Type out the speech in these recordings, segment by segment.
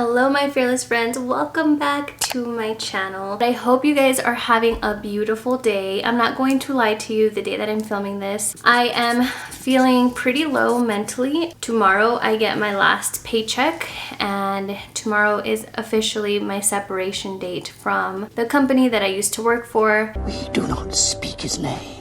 Hello my fearless friends, welcome back to my channel. I hope you guys are having a beautiful day. I'm not going to lie to you, the day that I'm filming this, I am feeling pretty low mentally. Tomorrow I get my last paycheck and tomorrow is officially my separation date from the company that I used to work for. We do not speak his name.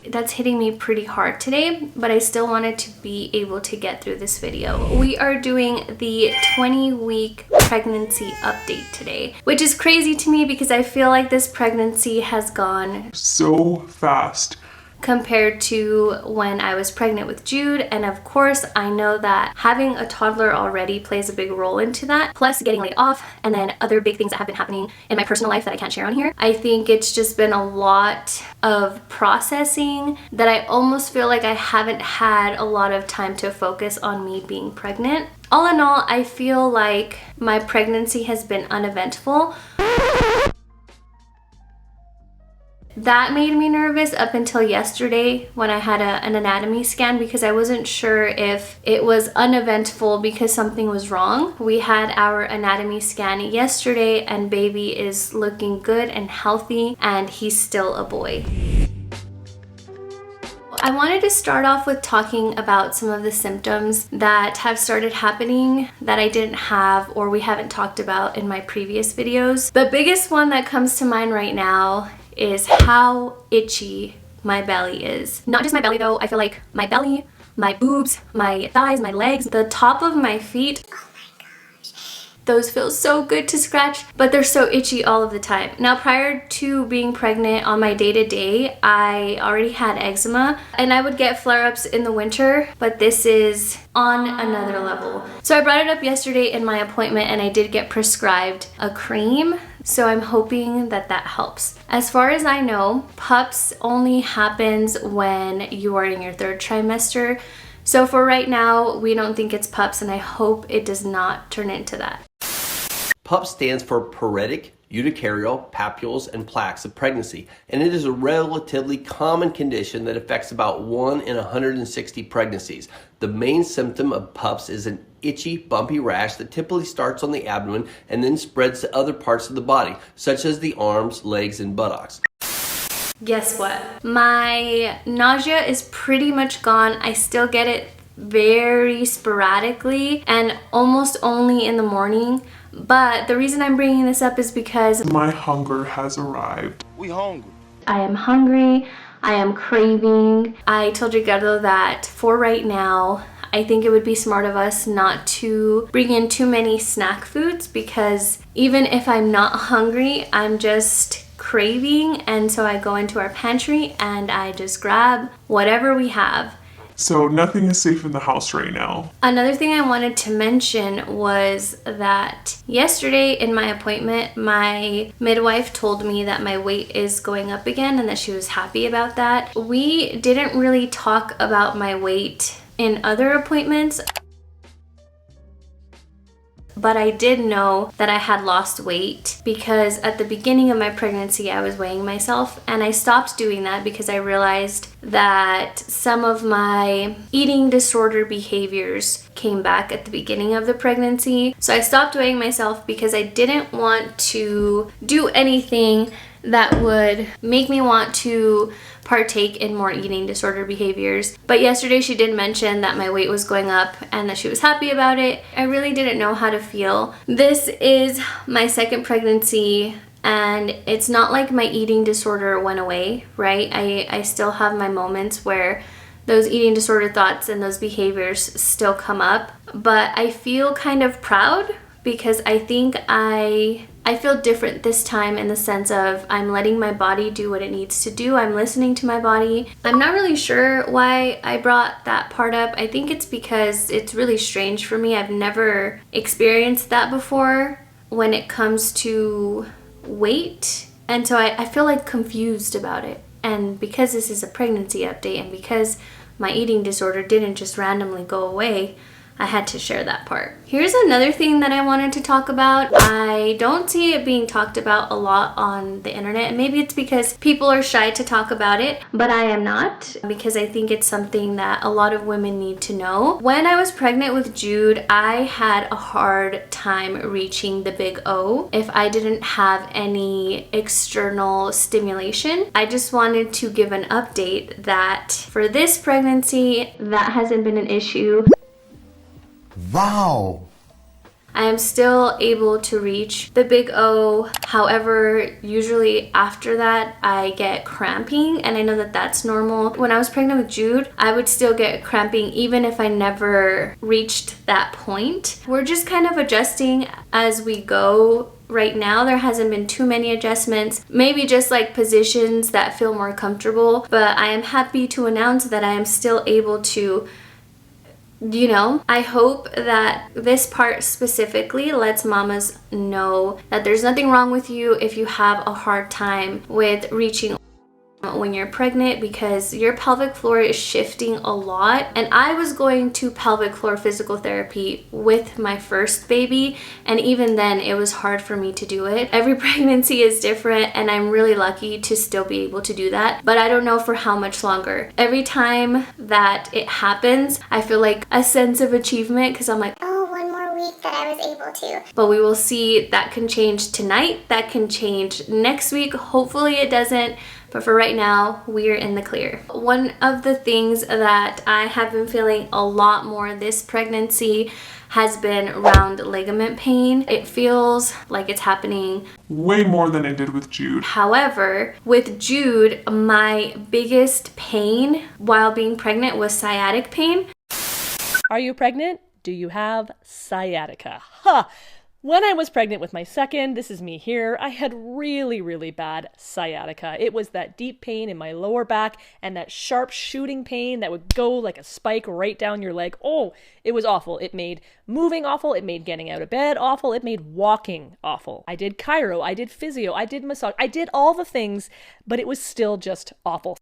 That's hitting me pretty hard today, but I still wanted to be able to get through this video. We are doing the 20-week pregnancy update today, which is crazy to me because I feel like this pregnancy has gone so fast compared to when I was pregnant with Jude. And of course, I know that having a toddler already plays a big role into that, plus getting laid off and then other big things that have been happening in my personal life that I can't share on here. I think it's just been a lot of processing that I almost feel like I haven't had a lot of time to focus on me being pregnant. All in all, I feel like my pregnancy has been uneventful. That made me nervous up until yesterday when I had an anatomy scan because I wasn't sure if it was uneventful because something was wrong. We had our anatomy scan yesterday and baby is looking good and healthy and he's still a boy. I wanted to start off with talking about some of the symptoms that have started happening that I didn't have or we haven't talked about in my previous videos. The biggest one that comes to mind right now is how itchy my belly is. Not just my belly though, I feel like my belly, my boobs, my thighs, my legs, the top of my feet. Oh my gosh. Those feel so good to scratch, but they're so itchy all of the time. Now prior to being pregnant on my day-to-day, I already had eczema and I would get flare-ups in the winter, but this is on another level. So I brought it up yesterday in my appointment and I did get prescribed a cream. So I'm hoping that that helps. As far as I know, PUPS only happens when you are in your third trimester. So for right now, we don't think it's PUPS and I hope it does not turn into that. PUPS stands for paretic urticarial papules and plaques of pregnancy, and it is a relatively common condition that affects about 1 in 160 pregnancies. The main symptom of PUPS is an itchy, bumpy rash that typically starts on the abdomen and then spreads to other parts of the body, such as the arms, legs, and buttocks. Guess what? My nausea is pretty much gone. I still get it very sporadically and almost only in the morning. But the reason I'm bringing this up is because my hunger has arrived. We hungry. I am hungry. I am craving. I told 𝗿𝗲𝗄 that for right now, I think it would be smart of us not to bring in too many snack foods because even if I'm not hungry, I'm just craving, and so I go into our pantry and I just grab whatever we have. So nothing is safe in the house right now. Another thing I wanted to mention was that yesterday in my appointment, my midwife told me that my weight is going up again and that she was happy about that. We didn't really talk about my weight in other appointments, but I did know that I had lost weight because at the beginning of my pregnancy I was weighing myself, and I stopped doing that because I realized that some of my eating disorder behaviors came back at the beginning of the pregnancy. So I stopped weighing myself because I didn't want to do anything that would make me want to partake in more eating disorder behaviors. But yesterday she did mention that my weight was going up and that she was happy about it. I really didn't know how to feel. This is my second pregnancy and it's not like my eating disorder went away, right? I still have my moments where those eating disorder thoughts and those behaviors still come up, but I feel kind of proud because I think I feel different this time in the sense of I'm letting my body do what it needs to do. I'm listening to my body. I'm not really sure why I brought that part up. I think it's because it's really strange for me. I've never experienced that before when it comes to weight. And so I feel like confused about it. And because this is a pregnancy update and because my eating disorder didn't just randomly go away, I had to share that part. Here's another thing that I wanted to talk about. I don't see it being talked about a lot on the internet, and maybe it's because people are shy to talk about it, but I am not, because I think it's something that a lot of women need to know. When I was pregnant with Jude, I had a hard time reaching the big O if I didn't have any external stimulation. I just wanted to give an update that for this pregnancy, that hasn't been an issue. Wow. I am still able to reach the big O. However, usually after that, I get cramping, and I know that that's normal. When I was pregnant with Jude, I would still get cramping even if I never reached that point. We're just kind of adjusting as we go. Right now, there hasn't been too many adjustments, maybe just like positions that feel more comfortable, but I am happy to announce that I am still able to, you know, I hope that this part specifically lets mamas know that there's nothing wrong with you if you have a hard time with reaching when you're pregnant, because your pelvic floor is shifting a lot. And I was going to pelvic floor physical therapy with my first baby, and even then it was hard for me to do it. Every pregnancy is different, and I'm really lucky to still be able to do that, but I don't know for how much longer. Every time that it happens, I feel like a sense of achievement, because I'm like, oh, one more week that I was able to. But we will see. That can change tonight, that can change next week, hopefully it doesn't. But for right now, we're in the clear. One of the things that I have been feeling a lot more this pregnancy has been round ligament pain. It feels like it's happening Way more than it did with Jude. However, with Jude, my biggest pain while being pregnant was sciatic pain. Are you pregnant? Do you have sciatica? Huh! When I was pregnant with my second, this is me here, I had really, really bad sciatica. It was that deep pain in my lower back and that sharp shooting pain that would go like a spike right down your leg. Oh, it was awful. It made moving awful. It made getting out of bed awful. It made walking awful. I did chiro, I did physio, I did massage, I did all the things, but it was still just awful.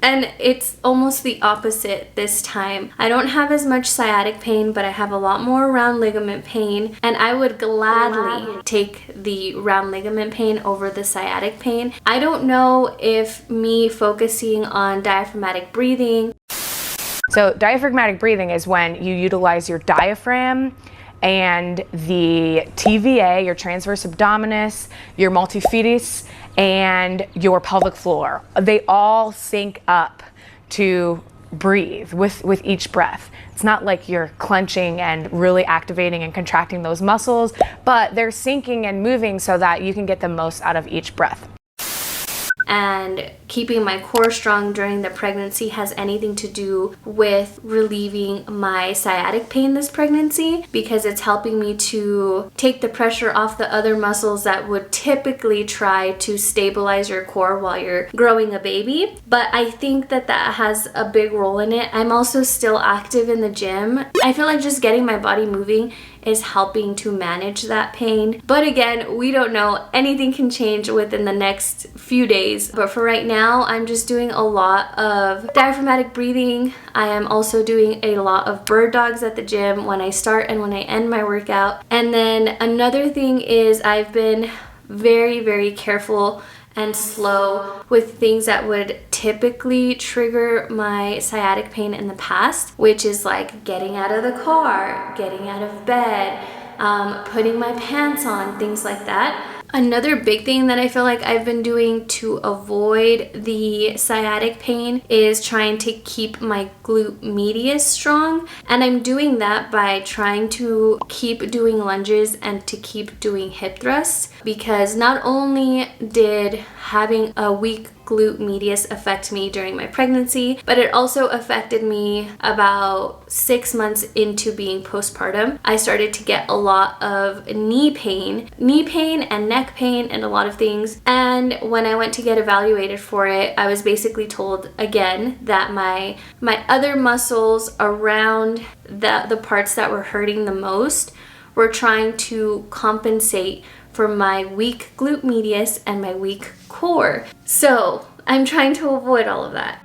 And it's almost the opposite this time. I don't have as much sciatic pain, but I have a lot more round ligament pain, and I would gladly take the round ligament pain over the sciatic pain. I don't know if me focusing on diaphragmatic breathing. So diaphragmatic breathing is when you utilize your diaphragm and the TVA, your transverse abdominis, your multifidus, and your pelvic floor. They all sync up to breathe with each breath. It's not like you're clenching and really activating and contracting those muscles, but they're syncing and moving so that you can get the most out of each breath. And keeping my core strong during the pregnancy has anything to do with relieving my sciatic pain this pregnancy, because it's helping me to take the pressure off the other muscles that would typically try to stabilize your core while you're growing a baby. But I think that that has a big role in it. I'm also still active in the gym. I feel like just getting my body moving is helping to manage that pain. But again, we don't know. Anything can change within the next few days. But for right now, I'm just doing a lot of diaphragmatic breathing. I am also doing a lot of bird dogs at the gym when I start and when I end my workout. And then another thing is I've been very, very careful and slow with things that would typically trigger my sciatic pain in the past, which is like getting out of the car, getting out of bed, putting my pants on, things like that. Another big thing that I feel like I've been doing to avoid the sciatic pain is trying to keep my glute medius strong. And I'm doing that by trying to keep doing lunges and to keep doing hip thrusts, because not only did having a weak glute medius affect me during my pregnancy, but it also affected me about 6 months into being postpartum. I started to get a lot of knee pain and neck pain and a lot of things. And when I went to get evaluated for it, I was basically told again that my other muscles around the parts that were hurting the most were trying to compensate for my weak glute medius and my weak core. So I'm trying to avoid all of that.